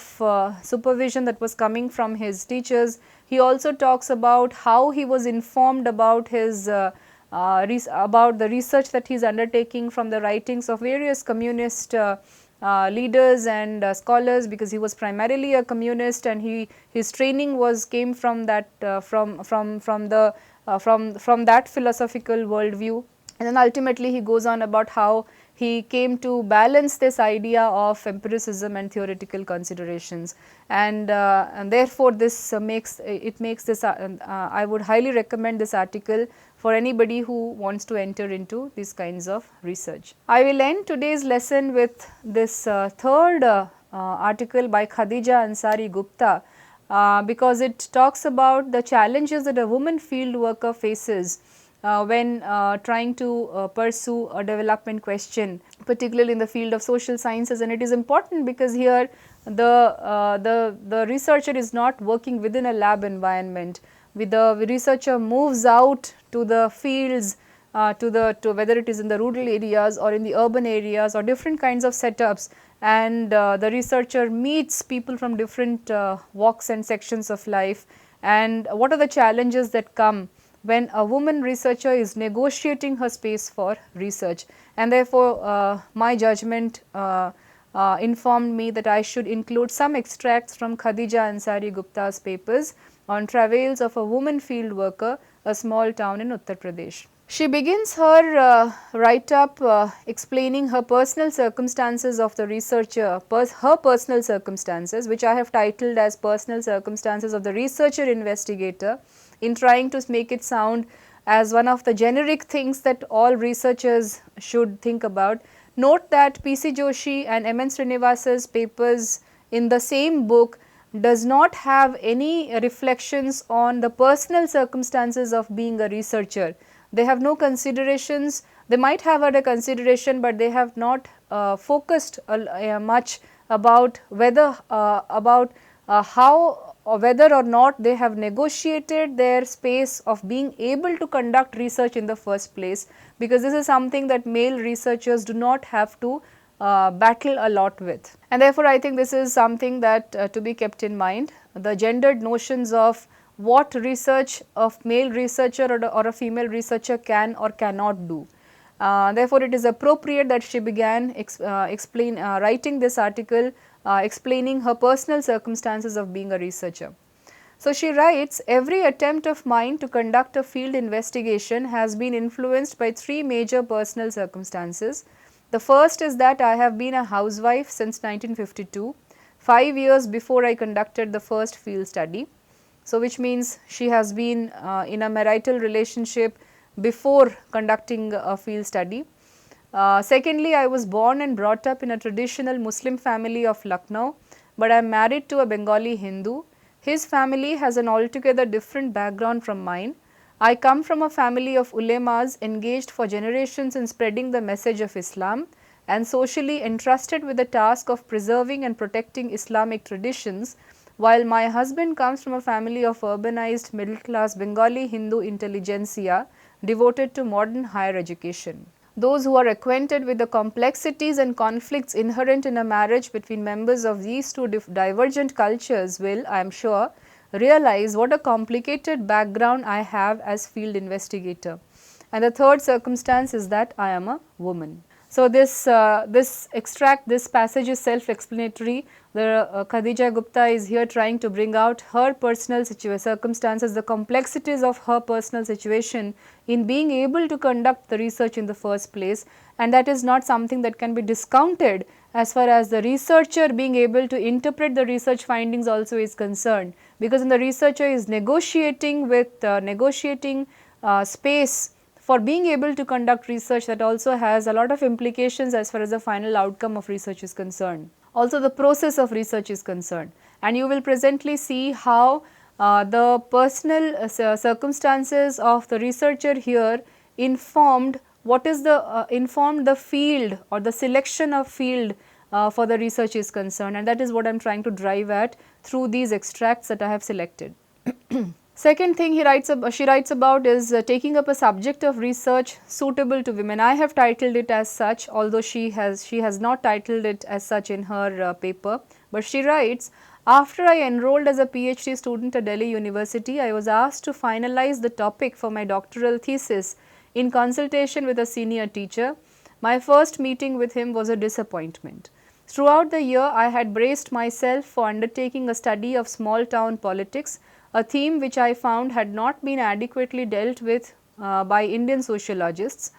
Speaker 1: supervision that was coming from his teachers. He also talks about how he was informed about his about the research that he is undertaking from the writings of various communist leaders and scholars, because he was primarily a communist, and his training came from that from that philosophical worldview. And then ultimately he goes on about how he came to balance this idea of empiricism and theoretical considerations, and therefore this makes this I would highly recommend this article for anybody who wants to enter into these kinds of research. I will end today's lesson with this third article by Khadija Ansari Gupta, because it talks about the challenges that a woman field worker faces when trying to pursue a development question, particularly in the field of social sciences. And it is important because here the researcher is not working within a lab environment. The researcher moves out to the fields, to whether it is in the rural areas or in the urban areas or different kinds of setups, and the researcher meets people from different walks and sections of life, and what are the challenges that come when a woman researcher is negotiating her space for research. And therefore, my judgment informed me that I should include some extracts from Khadija Ansari Gupta's papers on travails of a woman field worker, a small town in Uttar Pradesh. She begins her write-up explaining her personal circumstances of the researcher, her personal circumstances, which I have titled as Personal Circumstances of the Researcher Investigator, in trying to make it sound as one of the generic things that all researchers should think about. Note that P.C. Joshi and M.N. Srinivasa's papers in the same book does not have any reflections on the personal circumstances of being a researcher. They have no considerations. They might have had a consideration, but they have not focused much about whether how or whether or not they have negotiated their space of being able to conduct research in the first place, because this is something that male researchers do not have to battle a lot with. And therefore, I think this is something that to be kept in mind. The gendered notions of what research of male researcher or a female researcher can or cannot do. Therefore, it is appropriate that she began writing this article explaining her personal circumstances of being a researcher. So, she writes, every attempt of mine to conduct a field investigation has been influenced by three major personal circumstances. The first is that I have been a housewife since 1952, 5 years before I conducted the first field study. So, which means she has been in a marital relationship before conducting a field study. Secondly, I was born and brought up in a traditional Muslim family of Lucknow, but I am married to a Bengali Hindu. His family has an altogether different background from mine. I come from a family of ulemas engaged for generations in spreading the message of Islam and socially entrusted with the task of preserving and protecting Islamic traditions, while my husband comes from a family of urbanized middle class Bengali Hindu intelligentsia devoted to modern higher education. Those who are acquainted with the complexities and conflicts inherent in a marriage between members of these two divergent cultures will, I am sure, realize what a complicated background I have as field investigator. And the third circumstance is that I am a woman. So, this extract, this passage is self-explanatory. Khadija Gupta is here trying to bring out her personal circumstances, the complexities of her personal situation in being able to conduct the research in the first place, and that is not something that can be discounted as far as the researcher being able to interpret the research findings also is concerned, because when the researcher is negotiating with space for being able to conduct research, that also has a lot of implications as far as the final outcome of research is concerned. Also the process of research is concerned, and you will presently see how the personal circumstances of the researcher here informed informed the field or the selection of field for the research is concerned, and that is what I am trying to drive at through these extracts that I have selected. Second thing she writes about is taking up a subject of research suitable to women. I have titled it as such, although she has not titled it as such in her paper, but she writes, after I enrolled as a PhD student at Delhi University, I was asked to finalize the topic for my doctoral thesis in consultation with a senior teacher. My first meeting with him was a disappointment. Throughout the year, I had braced myself for undertaking a study of small town politics, a theme which I found had not been adequately dealt with by Indian sociologists.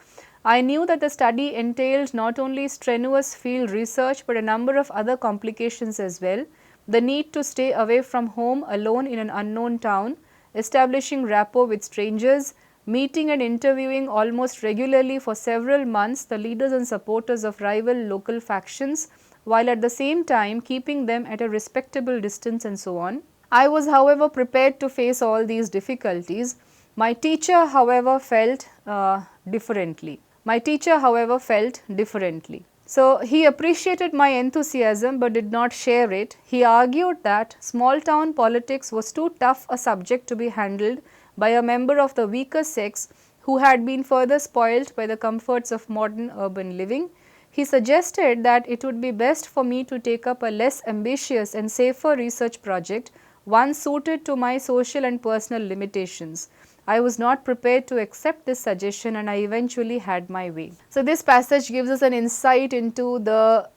Speaker 1: I knew that the study entailed not only strenuous field research, but a number of other complications as well. The need to stay away from home alone in an unknown town, establishing rapport with strangers, meeting and interviewing almost regularly for several months the leaders and supporters of rival local factions, while at the same time keeping them at a respectable distance and so on. I was, however, prepared to face all these difficulties. My teacher, however, felt differently. My teacher, however, felt differently. So, he appreciated my enthusiasm but did not share it. He argued that small town politics was too tough a subject to be handled by a member of the weaker sex who had been further spoilt by the comforts of modern urban living. He suggested that it would be best for me to take up a less ambitious and safer research project, one suited to my social and personal limitations. I was not prepared to accept this suggestion and I eventually had my way. So, this passage gives us an insight into the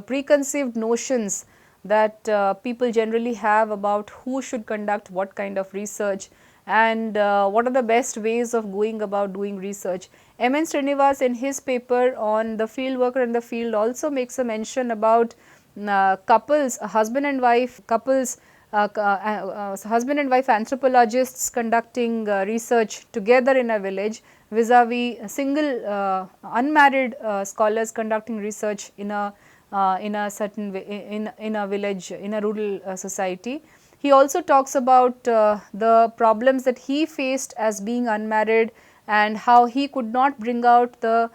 Speaker 1: preconceived notions that people generally have about who should conduct what kind of research and what are the best ways of going about doing research. M.N. Srinivas in his paper on the field worker in the field also makes a mention about couples, husband and wife couples, husband and wife anthropologists conducting research together in a village vis-a-vis single unmarried scholars conducting research in a certain in a village, in a rural society. He also talks about the problems that he faced as being unmarried and how he could not bring out the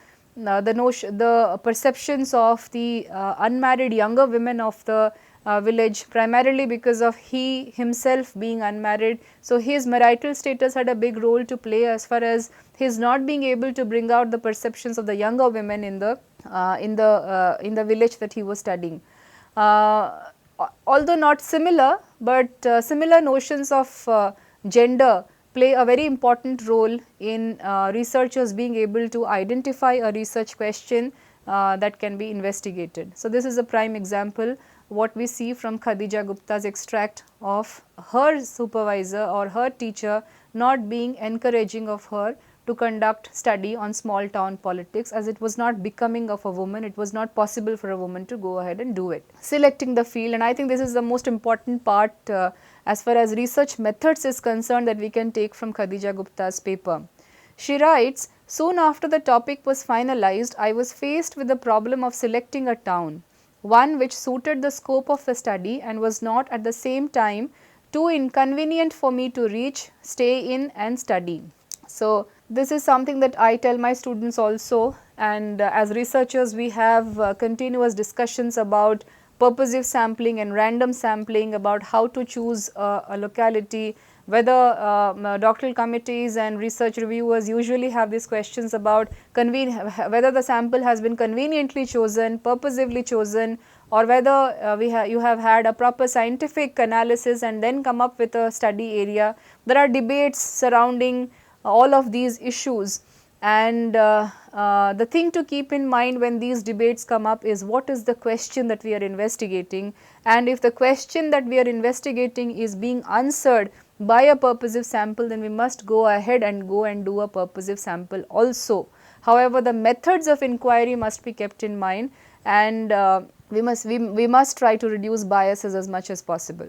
Speaker 1: perceptions of the unmarried younger women of the village, primarily because of he himself being unmarried. So, his marital status had a big role to play as far as his not being able to bring out the perceptions of the younger women in the village that he was studying. Although not similar, but similar notions of gender play a very important role in researchers being able to identify a research question that can be investigated. So, this is a prime example what we see from Khadija Gupta's extract of her supervisor or her teacher not being encouraging of her to conduct study on small town politics, as it was not becoming of a woman, it was not possible for a woman to go ahead and do it. Selecting the field, and I think this is the most important part as far as research methods is concerned that we can take from Khadija Gupta's paper. She writes, soon after the topic was finalized, I was faced with the problem of selecting a town, one which suited the scope of the study and was not at the same time too inconvenient for me to reach, stay in and study. So, this is something that I tell my students also, and as researchers we have continuous discussions about purposive sampling and random sampling, about how to choose a locality, whether doctoral committees and research reviewers usually have these questions about whether the sample has been conveniently chosen, purposively chosen, or whether you have had a proper scientific analysis and then come up with a study area. There are debates surrounding all of these issues, and the thing to keep in mind when these debates come up is what is the question that we are investigating, and if the question that we are investigating is being answered by a purposive sample, then we must go ahead and do a purposive sample also. However, the methods of inquiry must be kept in mind, and we must try to reduce biases as much as possible.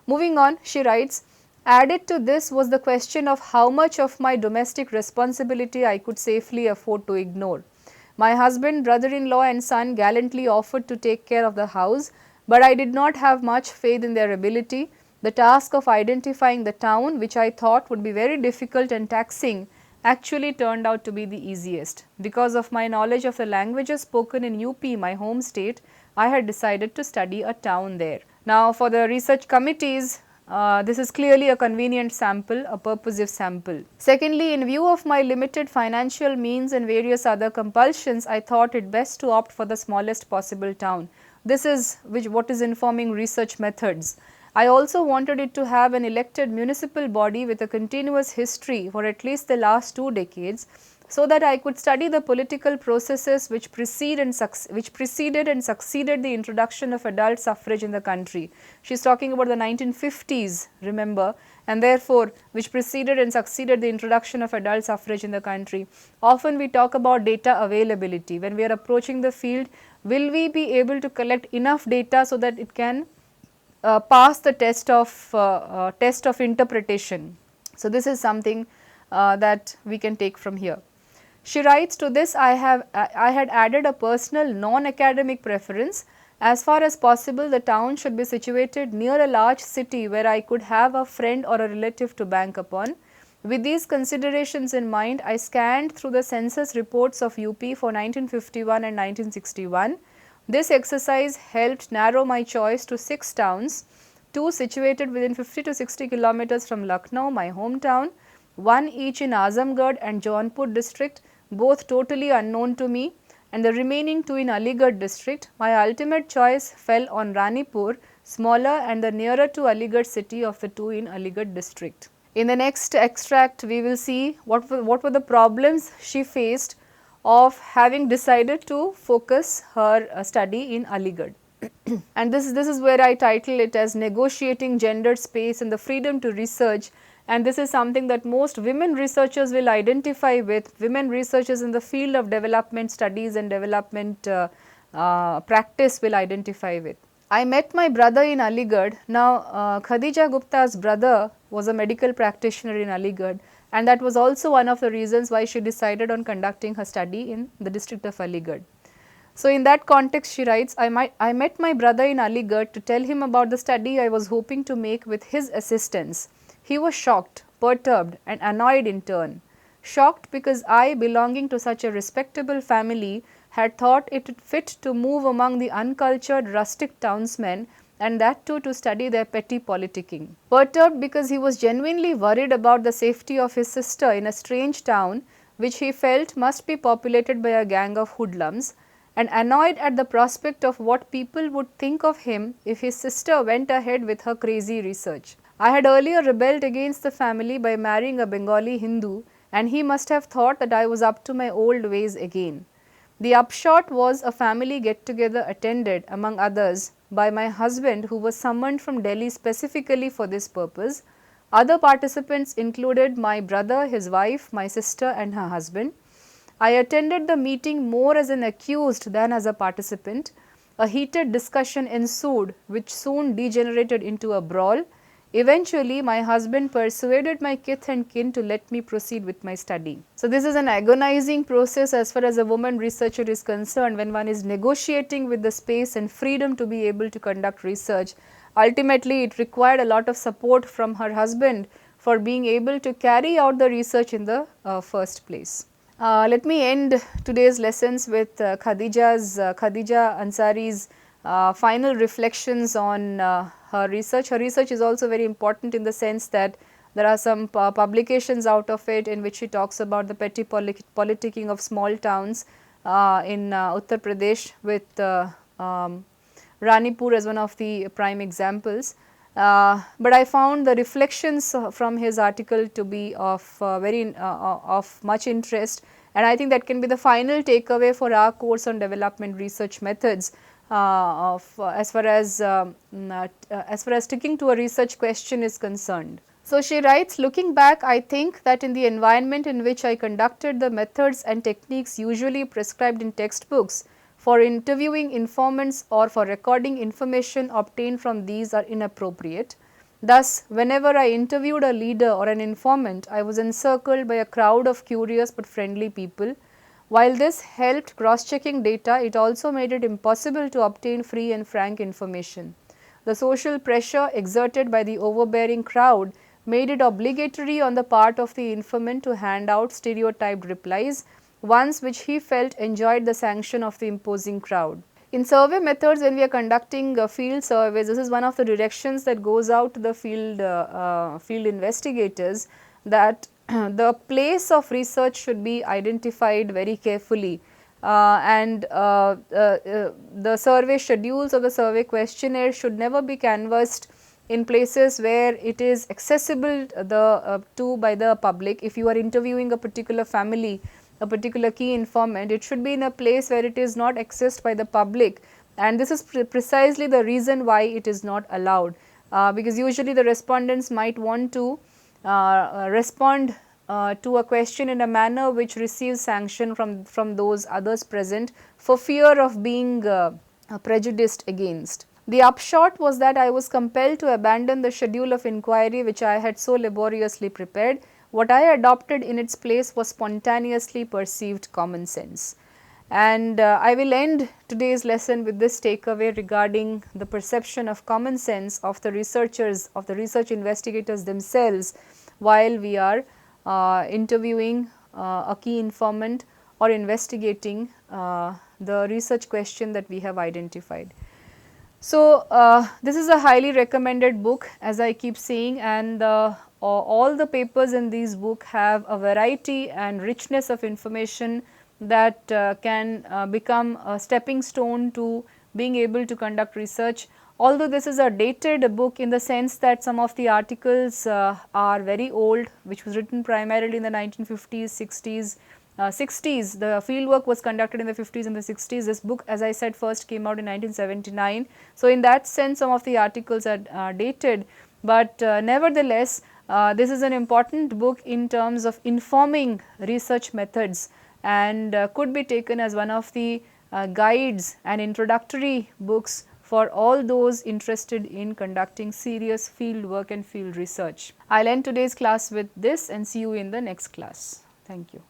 Speaker 1: Moving on, she writes, added to this was the question of how much of my domestic responsibility I could safely afford to ignore. My husband, brother-in-law and son gallantly offered to take care of the house, but I did not have much faith in their ability. The task of identifying the town, which I thought would be very difficult and taxing, actually turned out to be the easiest. Because of my knowledge of the languages spoken in UP, my home state, I had decided to study a town there. Now, for the research committees, this is clearly a convenient sample, a purposive sample. Secondly, in view of my limited financial means and various other compulsions, I thought it best to opt for the smallest possible town. This is what is informing research methods. I also wanted it to have an elected municipal body with a continuous history for at least the last 2 decades, so that I could study the political processes which preceded and succeeded the introduction of adult suffrage in the country. She is talking about the 1950s, remember, and therefore, which preceded and succeeded the introduction of adult suffrage in the country. Often we talk about data availability. When we are approaching the field, will we be able to collect enough data so that it can pass the test of interpretation. So, this is something that we can take from here. She writes, to this I had added a personal non-academic preference. As far as possible, the town should be situated near a large city where I could have a friend or a relative to bank upon. With these considerations in mind, I scanned through the census reports of UP for 1951 and 1961. This exercise helped narrow my choice to 6 towns, 2 situated within 50 to 60 kilometers from Lucknow, my hometown, 1 each in Azamgarh and Jaunpur district, both totally unknown to me, and the remaining 2 in Aligarh district. My ultimate choice fell on Ranipur, smaller and the nearer to Aligarh city of the 2 in Aligarh district. In the next extract, we will see what were the problems she faced of having decided to focus her study in Aligarh. And this is where I title it as negotiating gendered space and the freedom to research, and this is something that most women researchers will identify with, women researchers in the field of development studies and development practice will identify with. I met my brother in Aligarh. Now, Khadija Gupta's brother was a medical practitioner in Aligarh, and that was also one of the reasons why she decided on conducting her study in the district of Aligarh. So, in that context she writes, I met my brother in Aligarh to tell him about the study I was hoping to make with his assistance. He was shocked, perturbed and annoyed in turn. Shocked because I, belonging to such a respectable family, had thought it fit to move among the uncultured rustic townsmen, and that too to study their petty politicking. Perturbed because he was genuinely worried about the safety of his sister in a strange town which he felt must be populated by a gang of hoodlums, and annoyed at the prospect of what people would think of him if his sister went ahead with her crazy research. I had earlier rebelled against the family by marrying a Bengali Hindu, and he must have thought that I was up to my old ways again. The upshot was a family get-together attended, among others, by my husband, who was summoned from Delhi specifically for this purpose. Other participants included my brother, his wife, my sister and her husband. I attended the meeting more as an accused than as a participant. A heated discussion ensued, which soon degenerated into a brawl. Eventually, my husband persuaded my kith and kin to let me proceed with my study. So, this is an agonizing process as far as a woman researcher is concerned, when one is negotiating with the space and freedom to be able to conduct research. Ultimately, it required a lot of support from her husband for being able to carry out the research in the first place. Let me end today's lessons with Khadija Ansari's final reflections on her research. Her research is also very important in the sense that there are some publications out of it in which she talks about the petty politicking of small towns in Uttar Pradesh, with Ranipur as one of the prime examples. But I found the reflections from his article to be of of much interest, and I think that can be the final takeaway for our course on development research methods. As far as sticking to a research question is concerned. So, she writes, looking back, I think that in the environment in which I conducted, the methods and techniques usually prescribed in textbooks for interviewing informants or for recording information obtained from these are inappropriate. Thus, whenever I interviewed a leader or an informant, I was encircled by a crowd of curious but friendly people. While this helped cross-checking data, it also made it impossible to obtain free and frank information. The social pressure exerted by the overbearing crowd made it obligatory on the part of the informant to hand out stereotyped replies, ones which he felt enjoyed the sanction of the imposing crowd. In survey methods, when we are conducting field surveys, this is one of the directions that goes out to the field investigators, that the place of research should be identified very carefully, and the survey schedules or the survey questionnaire should never be canvassed in places where it is accessible by the public. If you are interviewing a particular family a particular key informant, it should be in a place where it is not accessed by the public, and this is precisely the reason why it is not allowed, because usually the respondents might want to respond to a question in a manner which receives sanction from those others present, for fear of being prejudiced against. The upshot was that I was compelled to abandon the schedule of inquiry which I had so laboriously prepared. What I adopted in its place was spontaneously perceived common sense. And I will end today's lesson with this takeaway regarding the perception of common sense of the researchers, of the research investigators themselves, while we are interviewing a key informant or investigating the research question that we have identified. So, this is a highly recommended book, as I keep saying, and all the papers in this book have a variety and richness of information that can become a stepping stone to being able to conduct research. Although this is a dated book in the sense that some of the articles are very old, which was written primarily in the 1950s, 60s, 60s. The field work was conducted in the 50s and the 60s. This book, as I said, first came out in 1979. So, in that sense some of the articles are dated, but nevertheless this is an important book in terms of informing research methods, and could be taken as one of the guides and introductory books for all those interested in conducting serious field work and field research. I will end today's class with this and see you in the next class. Thank you.